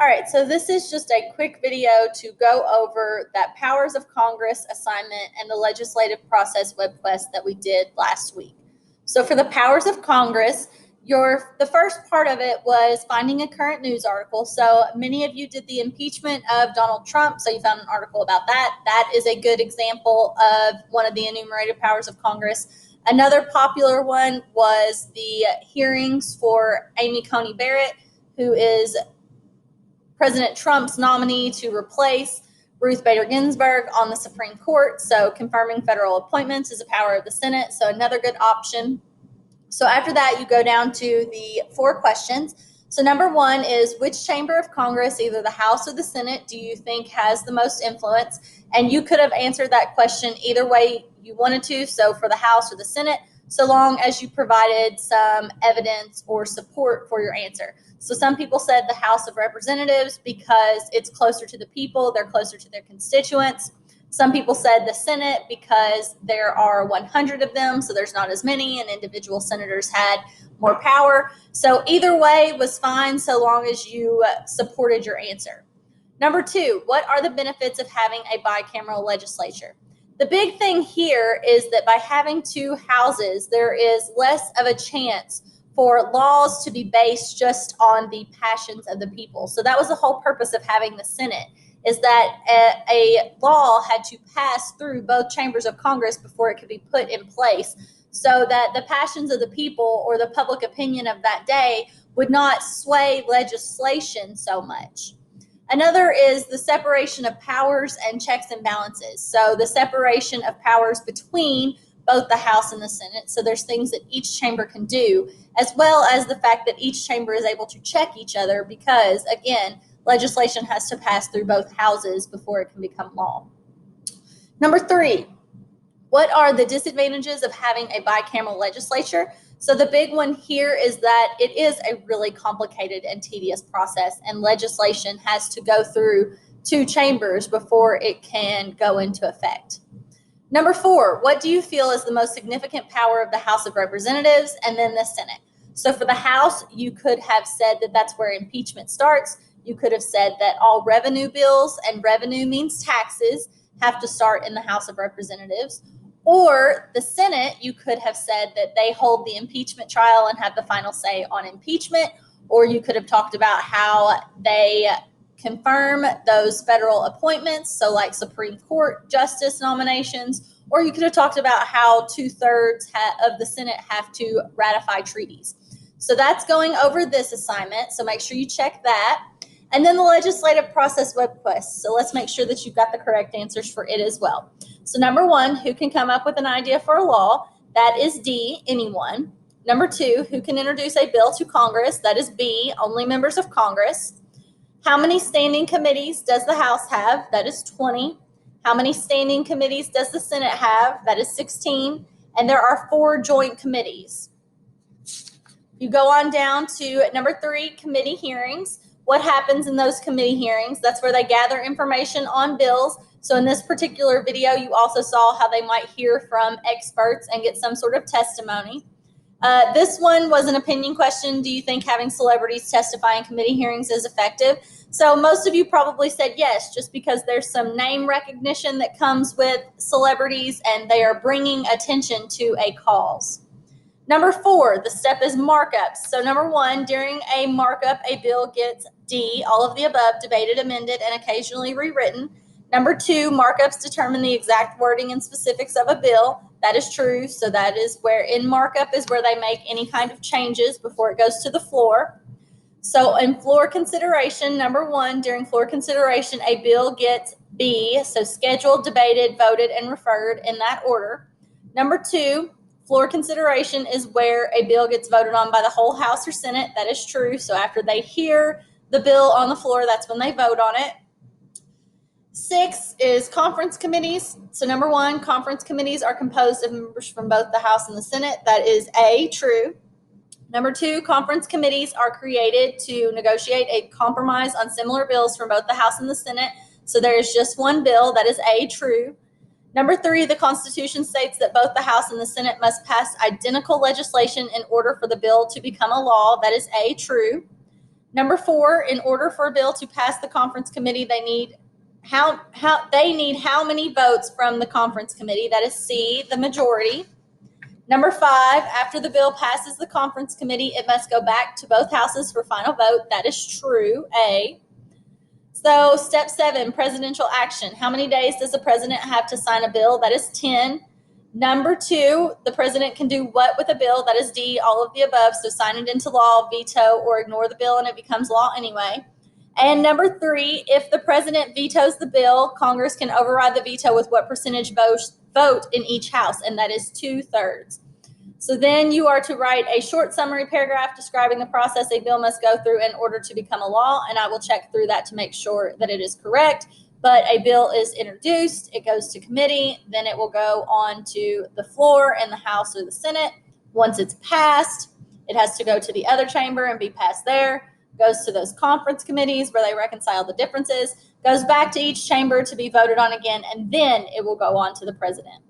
All right, so this is just a quick video to go over that Powers of Congress assignment and the legislative process Webquest that we did last week. So for the Powers of Congress, the first part of it was finding a current news article. So many of you did the impeachment of Donald Trump, so you found an article about that. That is a good example of one of the enumerated powers of Congress. Another popular one was the hearings for Amy Coney Barrett, who is President Trump's nominee to replace Ruth Bader Ginsburg on the Supreme Court. So confirming federal appointments is a power of the Senate. So another good option. So after that, you go down to the 4 questions. So number 1 is, which chamber of Congress, either the House or the Senate, do you think has the most influence? And you could have answered that question either way you wanted to. So for the House or the Senate, so long as you provided some evidence or support for your answer. So some people said the House of Representatives because it's closer to the people, they're closer to their constituents. Some people said the Senate because there are 100 of them, so there's not as many, and individual senators had more power. So either way was fine so long as you supported your answer. Number 2, what are the benefits of having a bicameral legislature? The big thing here is that by having 2 houses, there is less of a chance for laws to be based just on the passions of the people. So that was the whole purpose of having the Senate, is that a law had to pass through both chambers of Congress before it could be put in place, so that the passions of the people or the public opinion of that day would not sway legislation so much. Another is the separation of powers and checks and balances. So the separation of powers between both the House and the Senate. So there's things that each chamber can do, as well as the fact that each chamber is able to check each other because, again, legislation has to pass through both houses before it can become law. Number 3, what are the disadvantages of having a bicameral legislature? So the big one here is that it is a really complicated and tedious process, and legislation has to go through 2 chambers before it can go into effect. Number 4, what do you feel is the most significant power of the House of Representatives and then the Senate? So for the House, you could have said that that's where impeachment starts. You could have said that all revenue bills, and revenue means taxes, have to start in the House of Representatives. Or the Senate, you could have said that they hold the impeachment trial and have the final say on impeachment. Or you could have talked about how they confirm those federal appointments, so like Supreme Court justice nominations. Or you could have talked about how 2/3 of the Senate have to ratify treaties. So that's going over this assignment, so make sure you check that. And then the legislative process Webquest. So let's make sure that you've got the correct answers for it as well. So number 1, who can come up with an idea for a law? That is D, anyone. Number 2, who can introduce a bill to Congress? That is B, only members of Congress. How many standing committees does the House have? That is 20. How many standing committees does the Senate have? That is 16. And there are 4 joint committees. You go on down to number 3, committee hearings. What happens in those committee hearings? That's where they gather information on bills. So in this particular video, you also saw how they might hear from experts and get some sort of testimony. This one was an opinion question. Do you think having celebrities testify in committee hearings is effective? So most of you probably said yes, just because there's some name recognition that comes with celebrities and they are bringing attention to a cause. Number 4, the step is markups. So number 1, during a markup, a bill gets D, all of the above, debated, amended, and occasionally rewritten. Number 2, markups determine the exact wording and specifics of a bill. That is true. So that is where in markup is where they make any kind of changes before it goes to the floor. So in floor consideration, number 1, during floor consideration, a bill gets B, so scheduled, debated, voted, and referred in that order. Number 2, floor consideration is where a bill gets voted on by the whole House or Senate. That is true. So after they hear the bill on the floor, that's when they vote on it. 6 is conference committees. So number 1, conference committees are composed of members from both the House and the Senate. That is A, true. Number 2, conference committees are created to negotiate a compromise on similar bills from both the House and the Senate. So there is just one bill. That is A, true. Number 3, the Constitution states that both the House and the Senate must pass identical legislation in order for the bill to become a law. That is A, true. Number 4, in order for a bill to pass the conference committee, they need how many votes from the conference committee? That is C, the majority. Number 5, after the bill passes the conference committee, it must go back to both houses for final vote. That is true, A. So step 7, presidential action. How many days does the president have to sign a bill? That is 10. Number 2, the president can do what with a bill? That is D, all of the above. So sign it into law, veto, or ignore the bill and it becomes law anyway. And number 3, if the president vetoes the bill, Congress can override the veto with what percentage vote in each house, and that is 2/3. So then you are to write a short summary paragraph describing the process a bill must go through in order to become a law, and I will check through that to make sure that it is correct. But a bill is introduced, it goes to committee, then it will go on to the floor in the House or the Senate. Once it's passed, it has to go to the other chamber and be passed there, goes to those conference committees where they reconcile the differences, goes back to each chamber to be voted on again, and then it will go on to the president.